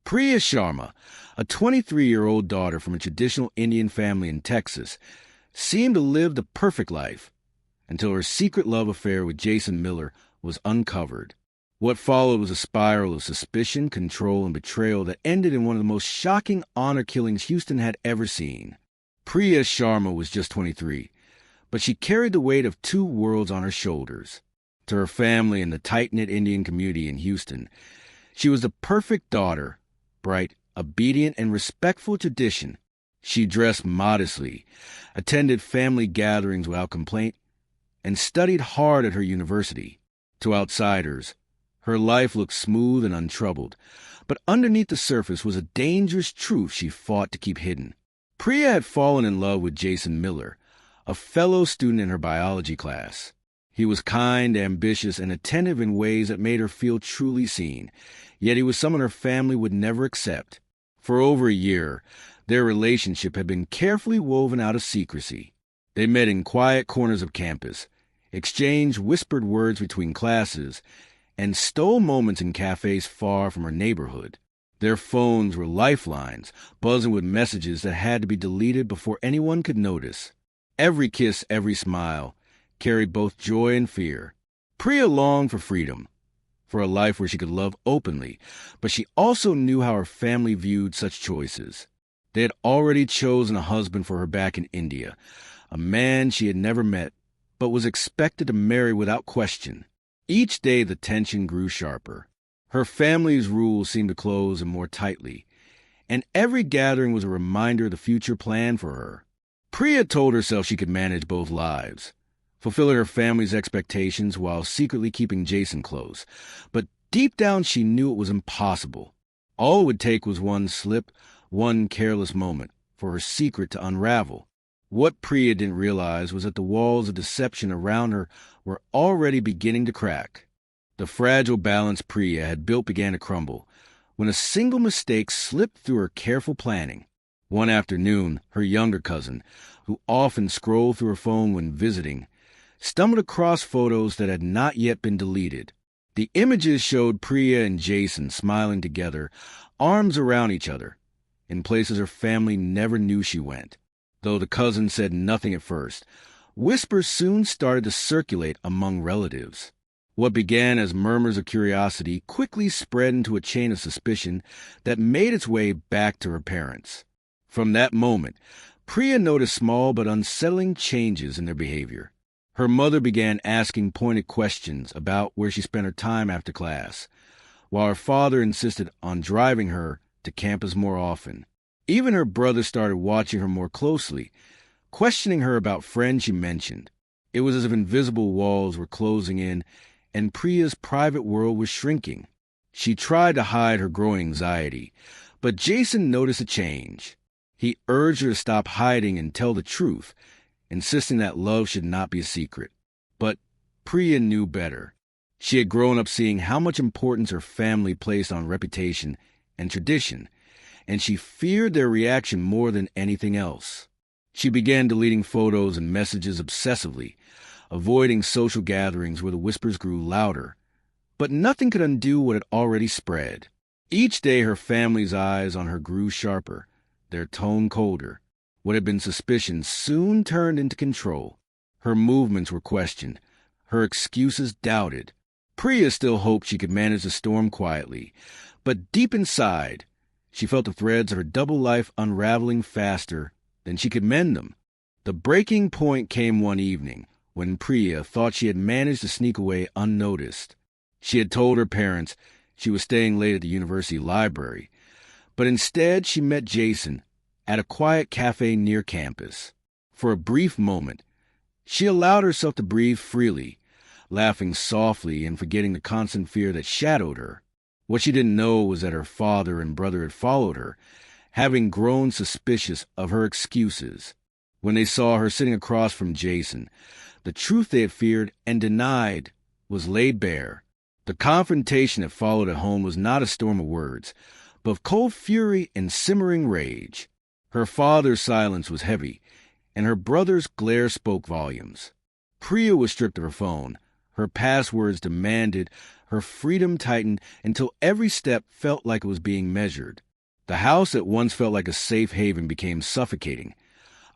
Priya Sharma, a 23-year-old daughter from a traditional Indian family in Texas, seemed to live the perfect life until her secret love affair with Jason Miller was uncovered. What followed was a spiral of suspicion, control, and betrayal that ended in one of the most shocking honor killings Houston had ever seen. Priya Sharma was just 23, but she carried the weight of two worlds on her shoulders. To her family and the tight-knit Indian community in Houston, she was the perfect daughter, bright, obedient, and respectful of tradition. She dressed modestly, attended family gatherings without complaint, and studied hard at her university. To outsiders, her life looked smooth and untroubled, but underneath the surface was a dangerous truth she fought to keep hidden. Priya had fallen in love with Jason Miller, a fellow student in her biology class. He was kind, ambitious, and attentive in ways that made her feel truly seen, yet he was someone her family would never accept. For over a year, their relationship had been carefully woven out of secrecy. They met in quiet corners of campus, exchanged whispered words between classes, and stole moments in cafes far from her neighborhood. Their phones were lifelines, buzzing with messages that had to be deleted before anyone could notice. Every kiss, every smile, carried both joy and fear. Priya longed for freedom, for a life where she could love openly, but she also knew how her family viewed such choices. They had already chosen a husband for her back in India, a man she had never met, but was expected to marry without question. Each day the tension grew sharper. Her family's rules seemed to close in more tightly, and every gathering was a reminder of the future planned for her. Priya told herself she could manage both lives, fulfilling her family's expectations while secretly keeping Jason close. But deep down she knew it was impossible. All it would take was one slip, one careless moment, for her secret to unravel. What Priya didn't realize was that the walls of deception around her were already beginning to crack. The fragile balance Priya had built began to crumble when a single mistake slipped through her careful planning. One afternoon, her younger cousin, who often scrolled through her phone when visiting, stumbled across photos that had not yet been deleted. The images showed Priya and Jason smiling together, arms around each other, in places her family never knew she went. Though the cousin said nothing at first, whispers soon started to circulate among relatives. What began as murmurs of curiosity quickly spread into a chain of suspicion that made its way back to her parents. From that moment, Priya noticed small but unsettling changes in their behavior. Her mother began asking pointed questions about where she spent her time after class, while her father insisted on driving her to campus more often. Even her brother started watching her more closely, questioning her about friends she mentioned. It was as if invisible walls were closing in, and Priya's private world was shrinking. She tried to hide her growing anxiety, but Jason noticed a change. He urged her to stop hiding and tell the truth, insisting that love should not be a secret. But Priya knew better. She had grown up seeing how much importance her family placed on reputation and tradition, and she feared their reaction more than anything else. She began deleting photos and messages obsessively, avoiding social gatherings where the whispers grew louder. But nothing could undo what had already spread. Each day her family's eyes on her grew sharper, their tone colder. What had been suspicion soon turned into control. Her movements were questioned, her excuses doubted. Priya still hoped she could manage the storm quietly, but deep inside, she felt the threads of her double life unraveling faster than she could mend them. The breaking point came one evening when Priya thought she had managed to sneak away unnoticed. She had told her parents she was staying late at the university library, but instead she met Jason at a quiet cafe near campus. For a brief moment, she allowed herself to breathe freely, laughing softly and forgetting the constant fear that shadowed her. What she didn't know was that her father and brother had followed her, having grown suspicious of her excuses. When they saw her sitting across from Jason, the truth they had feared and denied was laid bare. The confrontation that followed at home was not a storm of words, but of cold fury and simmering rage. Her father's silence was heavy, and her brother's glare spoke volumes. Priya was stripped of her phone, Her passwords demanded, her freedom tightened until every step felt like it was being measured. The house that once felt like a safe haven became suffocating,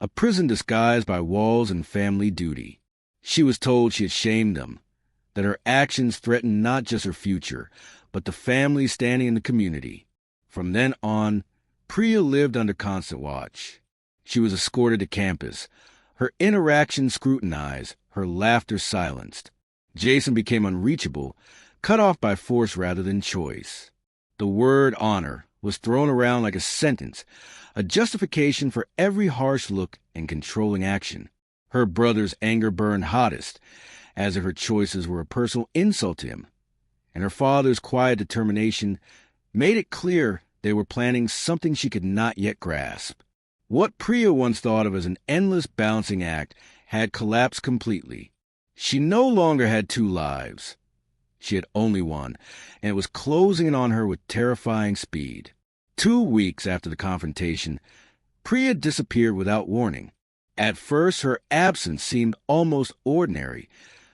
a prison disguised by walls and family duty. She was told she had shamed them, that her actions threatened not just her future, but the family standing in the community. From then on, Priya lived under constant watch. She was escorted to campus, her interactions scrutinized, her laughter silenced. Jason became unreachable, cut off by force rather than choice. The word honor was thrown around like a sentence, a justification for every harsh look and controlling action. Her brother's anger burned hottest, as if her choices were a personal insult to him, and her father's quiet determination made it clear they were planning something she could not yet grasp. What Priya once thought of as an endless balancing act had collapsed completely. She no longer had two lives. She had only one, and it was closing in on her with terrifying speed. 2 weeks after the confrontation, Priya disappeared without warning. At first, her absence seemed almost ordinary.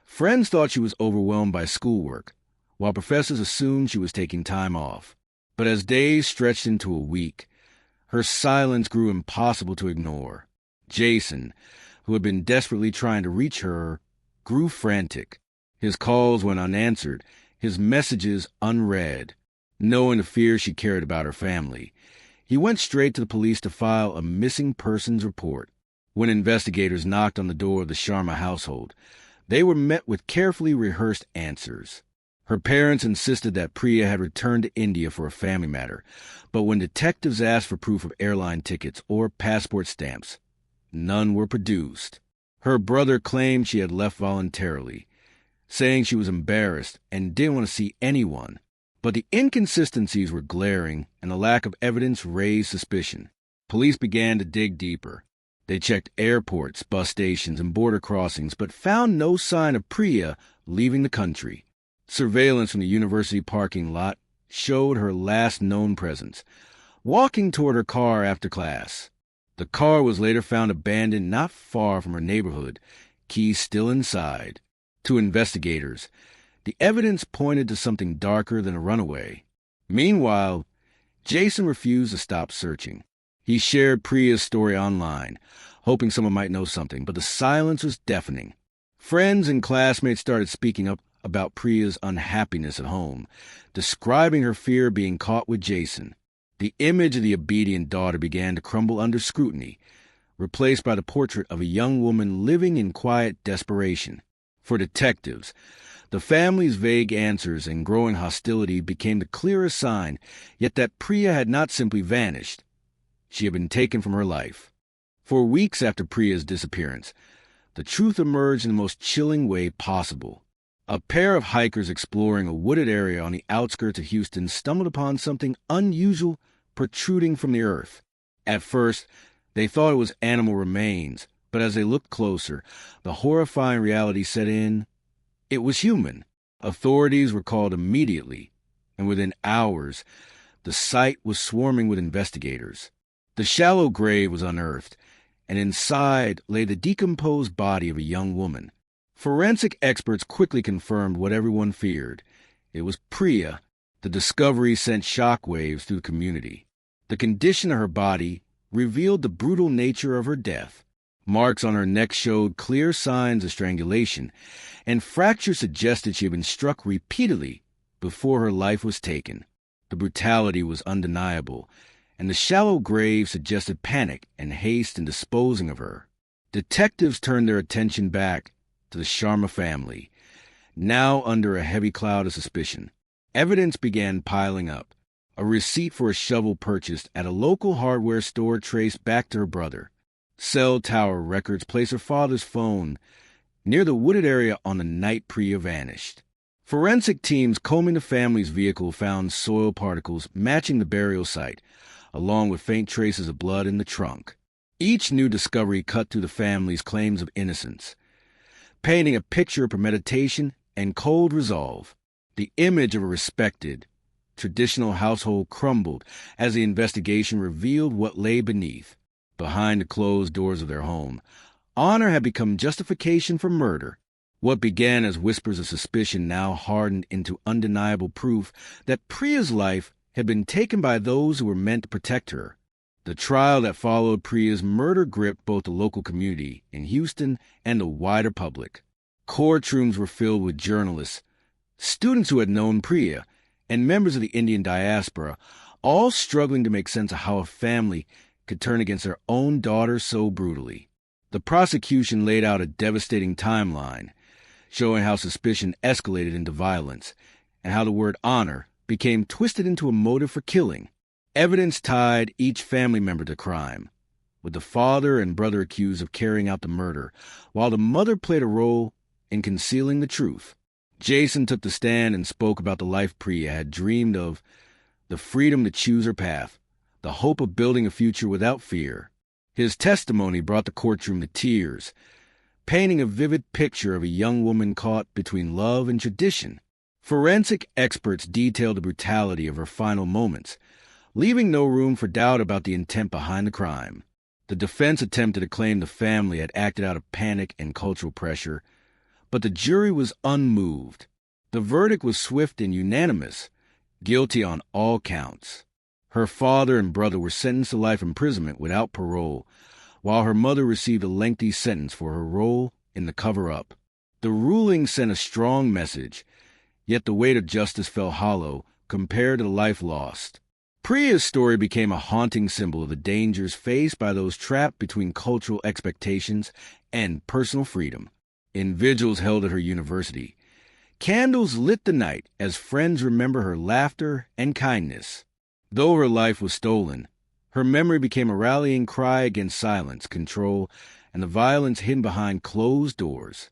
Friends thought she was overwhelmed by schoolwork, while professors assumed she was taking time off. But as days stretched into a week, her silence grew impossible to ignore. Jason, who had been desperately trying to reach her, grew frantic. His calls went unanswered, his messages unread. Knowing the fear she carried about her family, he went straight to the police to file a missing persons report. When investigators knocked on the door of the Sharma household, they were met with carefully rehearsed answers. Her parents insisted that Priya had returned to India for a family matter, but when detectives asked for proof of airline tickets or passport stamps, none were produced. Her brother claimed she had left voluntarily, saying she was embarrassed and didn't want to see anyone. But the inconsistencies were glaring, and the lack of evidence raised suspicion. Police began to dig deeper. They checked airports, bus stations, and border crossings, but found no sign of Priya leaving the country. Surveillance from the university parking lot showed her last known presence, walking toward her car after class. The car was later found abandoned not far from her neighborhood, keys still inside. To investigators, the evidence pointed to something darker than a runaway. Meanwhile, Jason refused to stop searching. He shared Priya's story online, hoping someone might know something, but the silence was deafening. Friends and classmates started speaking up about Priya's unhappiness at home, describing her fear of being caught with Jason. The image of the obedient daughter began to crumble under scrutiny, replaced by the portrait of a young woman living in quiet desperation. For detectives, the family's vague answers and growing hostility became the clearest sign, yet that Priya had not simply vanished. She had been taken from her life. For weeks after Priya's disappearance, the truth emerged in the most chilling way possible. A pair of hikers exploring a wooded area on the outskirts of Houston stumbled upon something unusual protruding from the earth. At first, they thought it was animal remains, but as they looked closer, the horrifying reality set in. It was human. Authorities were called immediately, and within hours, the site was swarming with investigators. The shallow grave was unearthed, and inside lay the decomposed body of a young woman. Forensic experts quickly confirmed what everyone feared. It was Priya. The discovery sent shockwaves through the community. The condition of her body revealed the brutal nature of her death. Marks on her neck showed clear signs of strangulation, and fractures suggested she had been struck repeatedly before her life was taken. The brutality was undeniable, and the shallow grave suggested panic and haste in disposing of her. Detectives turned their attention back to the Sharma family, now under a heavy cloud of suspicion. Evidence began piling up. A receipt for a shovel purchased at a local hardware store traced back to her brother. Cell tower records placed her father's phone near the wooded area on the night Priya vanished. Forensic teams combing the family's vehicle found soil particles matching the burial site, along with faint traces of blood in the trunk. Each new discovery cut through the family's claims of innocence, painting a picture of premeditation and cold resolve. The image of a respected, traditional household crumbled as the investigation revealed what lay beneath. Behind the closed doors of their home, honor had become justification for murder. What began as whispers of suspicion now hardened into undeniable proof that Priya's life had been taken by those who were meant to protect her. The trial that followed Priya's murder gripped both the local community in Houston and the wider public. Courtrooms were filled with journalists, students who had known Priya, and members of the Indian diaspora, all struggling to make sense of how a family could turn against their own daughter so brutally. The prosecution laid out a devastating timeline, showing how suspicion escalated into violence, and how the word honor became twisted into a motive for killing. Evidence tied each family member to crime, with the father and brother accused of carrying out the murder, while the mother played a role in concealing the truth. Jason took the stand and spoke about the life Priya had dreamed of, the freedom to choose her path, the hope of building a future without fear. His testimony brought the courtroom to tears, painting a vivid picture of a young woman caught between love and tradition. Forensic experts detailed the brutality of her final moments, leaving no room for doubt about the intent behind the crime. The defense attempted to claim the family had acted out of panic and cultural pressure, but the jury was unmoved. The verdict was swift and unanimous, guilty on all counts. Her father and brother were sentenced to life imprisonment without parole, while her mother received a lengthy sentence for her role in the cover-up. The ruling sent a strong message, yet the weight of justice fell hollow compared to the life lost. Priya's story became a haunting symbol of the dangers faced by those trapped between cultural expectations and personal freedom. In vigils held at her university, candles lit the night as friends remember her laughter and kindness. Though her life was stolen, her memory became a rallying cry against silence, control, and the violence hidden behind closed doors.